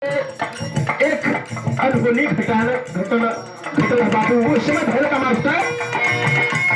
एक अनहोनी घटना बाबू वो समय भैर का मास्टर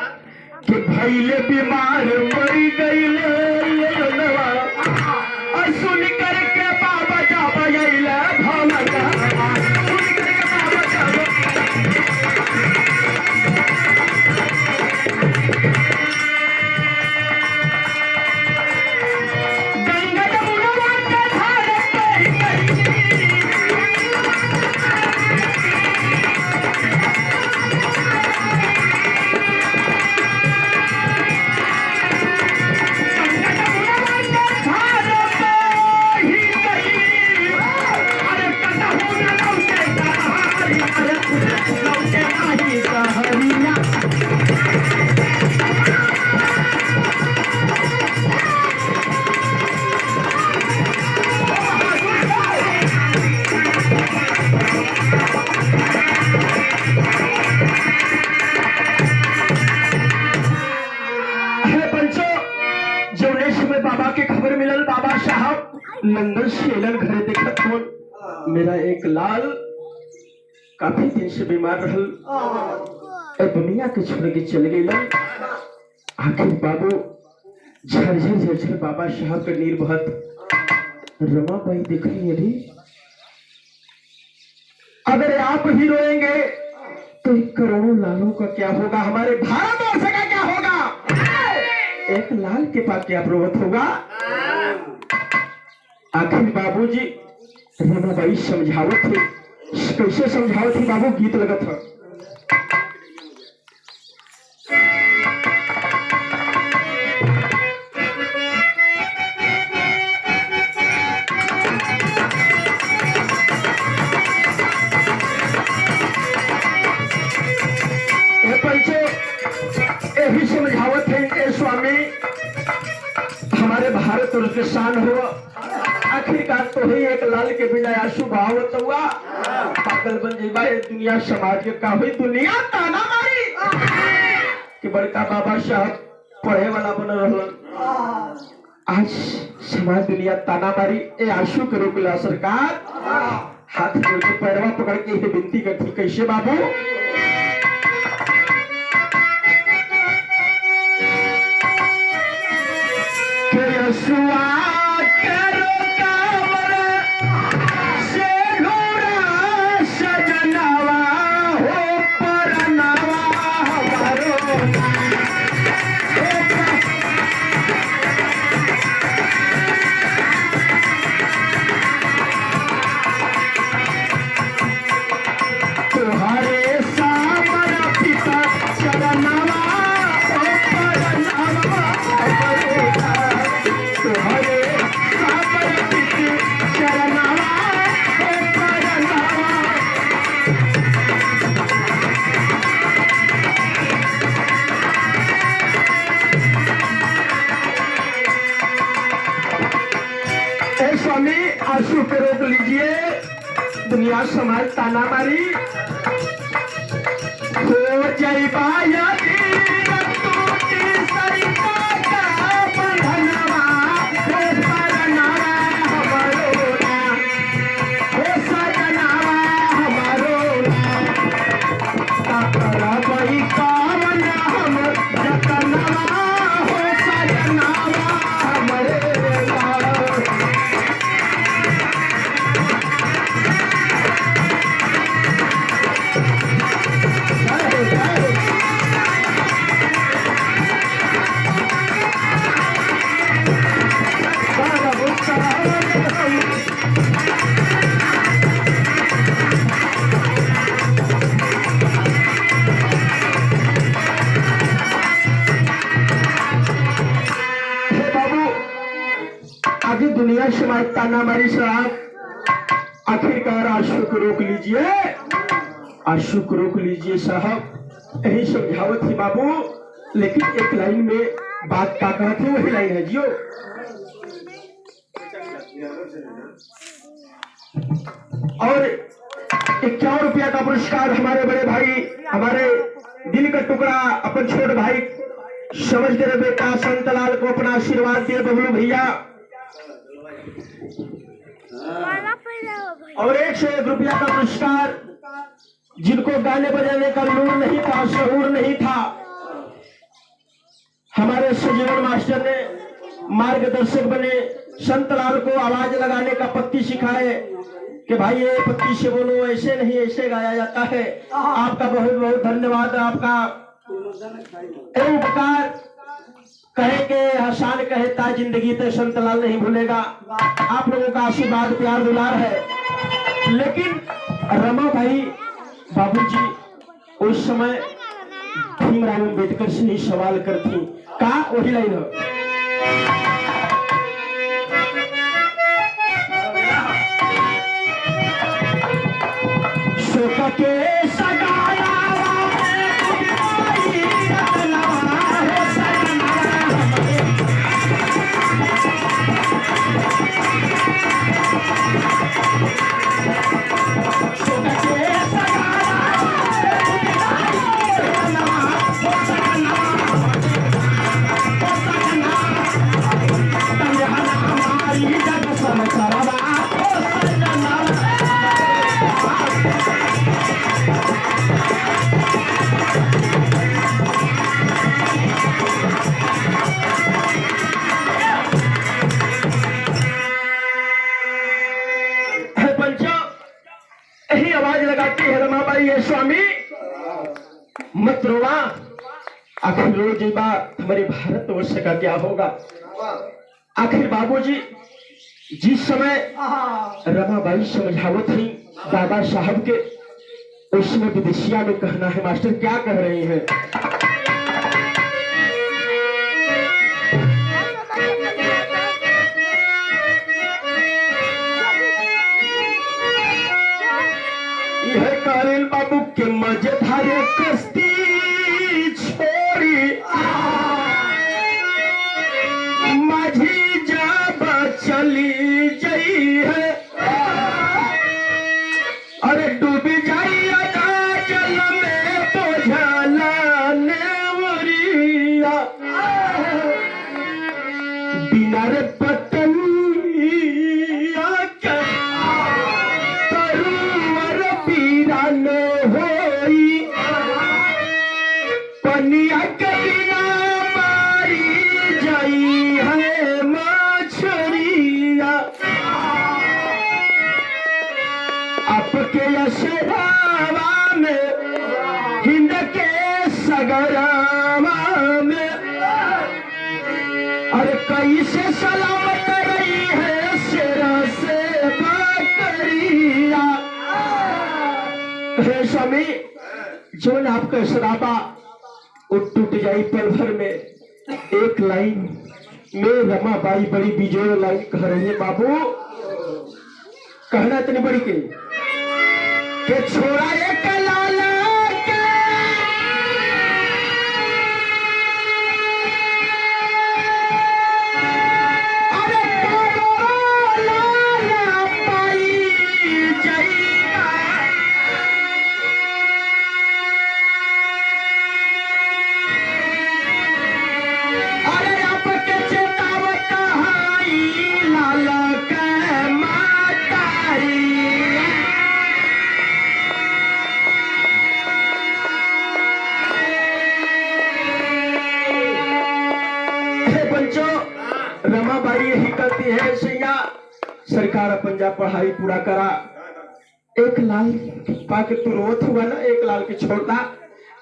भैले बीमार मरी गई और सुन करके बाबा जा बजैला भवना बाबा के खबर मिलल बाबा साहब लंदन से एलन घरे देखत हो मेरा एक लाल काफी दिन से बीमार रहल दुनिया के छोड़ के चले गए आखिर बाबू झरझर झरझर बाबा साहब के नीर बहत रमाबाई देख रही अभी अगर आप ही रोएंगे तो करोड़ों लालों का क्या होगा हमारे भारतवर्ष का क्या होगा एक लाल के पास क्या प्रोवत होगा आखिर बाबूजी रमाबाई समझावत थे कैसे समझावत थी बाबू गीत लगत था यही समझावत है स्वामी हमारे भारत और के शान हो आखिरकार तो ही एक लाल के बिना आंसू बहावत हुआ पागल बन जाइबा दुनिया समाज के का हुई दुनिया ताना मारी कि बड़का बाबा साहब पढ़े वाला बन रहलन आज समाज दुनिया ताना मारी ए आंसू के रोकला सरकार हाथ जोड़ के पैरवा पकड़ के ये विनती करती कैसे बाबू स्वामी आंसू पे रोक लीजिए दुनिया समाज ताना मारी हो जाइबा समय समाज ताना मारी साहब, आखिरकार आंसू को रोक लीजिए, आंसू को रोक लीजिए साहब। यही समझावत थी बाबू, लेकिन एक लाइन में बात का कहते थे, वही लाइन है जियो। और 51 रुपया का पुरस्कार हमारे बड़े भाई, हमारे दिल का टुकड़ा, अपन छोटे भाई समझ के बेटा संतलाल को अपना आशीर्वाद दिए बबलू भैया। और 101 रुपया का पुरस्कार जिनको गाने बजाने का लूर नहीं था, शहूर नहीं था, हमारे सजीवन मास्टर ने मार्गदर्शक बने, संतलाल को आवाज लगाने का पत्ती सिखाए कि भाई ये पत्ती से बोलो, ऐसे नहीं ऐसे गाया जाता है। आपका बहुत बहुत धन्यवाद। आपका उपकार कहे के हसान कहता जिंदगी तो संतलाल नहीं भूलेगा। आप लोगों का आशीर्वाद प्यार दुलार है। लेकिन रमा भाई बाबूजी उस समय भीमराव अम्बेडकर से ही सवाल करती का, वही लाइन है। शोक के सगाया स्वामी मत रोवा, आखिर रोज बात हमारे भारतवर्ष का क्या होगा। आखिर बाबूजी जिस समय रमाबाई समझावत थी दादा साहब के, उस समय विदेशिया में कहना है मास्टर क्या कह रही हैं। कालिल बाबू के मजेदार कश्ती छोड़ी माझी जब चली गई है, अरे डूबी जाई जल में बोझला नेवरिया, बिना रे पनिया कलिया मारी जाई है मछरिया, आपके अशरावा में हिंद के सगरावा में, अरे कैसे सलामत रही है शेरा से बकरिया। हे स्वामी जो आपका शराबा टूट जाई पल भर में, एक लाइन में रमाबाई बड़ी बिजोड़ लाइन कह रही है बाबू, कहना इतनी बड़ी के छोड़ा एक लाला के अरे लाला पाई जाई, रमाबाई यही कहती है सैया सरकार पंजाब पढ़ाई पूरा करा, एक लाल पाके तू रोत हुआ ना, एक लाल के छोड़ता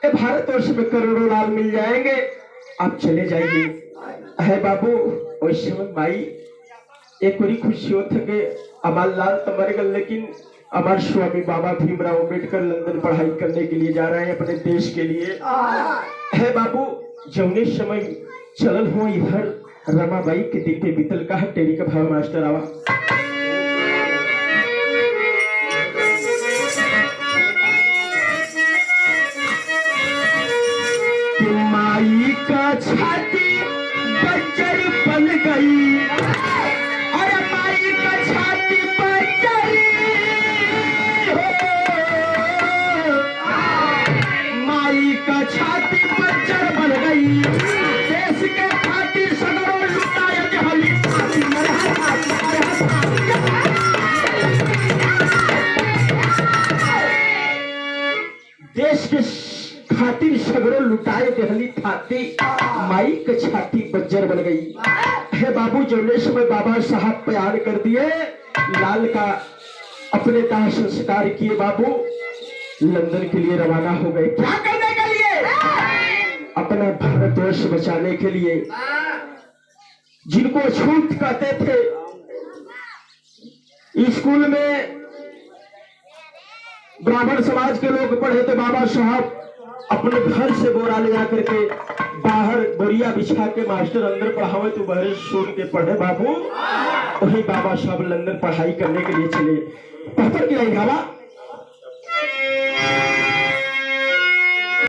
ए भारतवर्ष में करोड़ों लाल मिल जाएंगे, आप चले जाइए। है बाबू उस समय भाई एक बड़ी खुशी होती है कि हमारे लाल तो मर गए, लेकिन हमारे स्वामी बाबा भीमराव अम्बेडकर लंदन पढ़ाई करने के लिए जा रहे हैं अपने देश के लिए। है बाबू जौने समय चलन हो इधर रमाबाई के दिल पे बीतल का टेरी का भाव मास्टर आवा। कि माई का छाती बंजर बन गई, अरे माई का छाती बंजर हो, माई का छाती बंजर बन गई, देश के खातिर सगरों लुटाए जहली, देश के खातिर सगरों लुटाए जहली थाती, माई के छाती बंजर बन गई। है बाबू जौने समय बाबा साहब प्यार कर दिए, लाल का अपने दाह संस्कार किए, बाबू लंदन के लिए रवाना हो गए। क्या करने के लिए? अपना भारतवर्ष बचाने के लिए। जिनको छूत कहते थे, स्कूल में ब्राह्मण समाज के लोग पढ़े थे, बाबा साहब अपने घर से बोरा ले जाकर के बाहर बोरिया बिछा के मास्टर अंदर पढ़ावे तो बाहर सुन के पढ़े बाबू। वही बाबा साहब लंदन पढ़ाई करने के लिए चले। पत्थर की लाइन हवा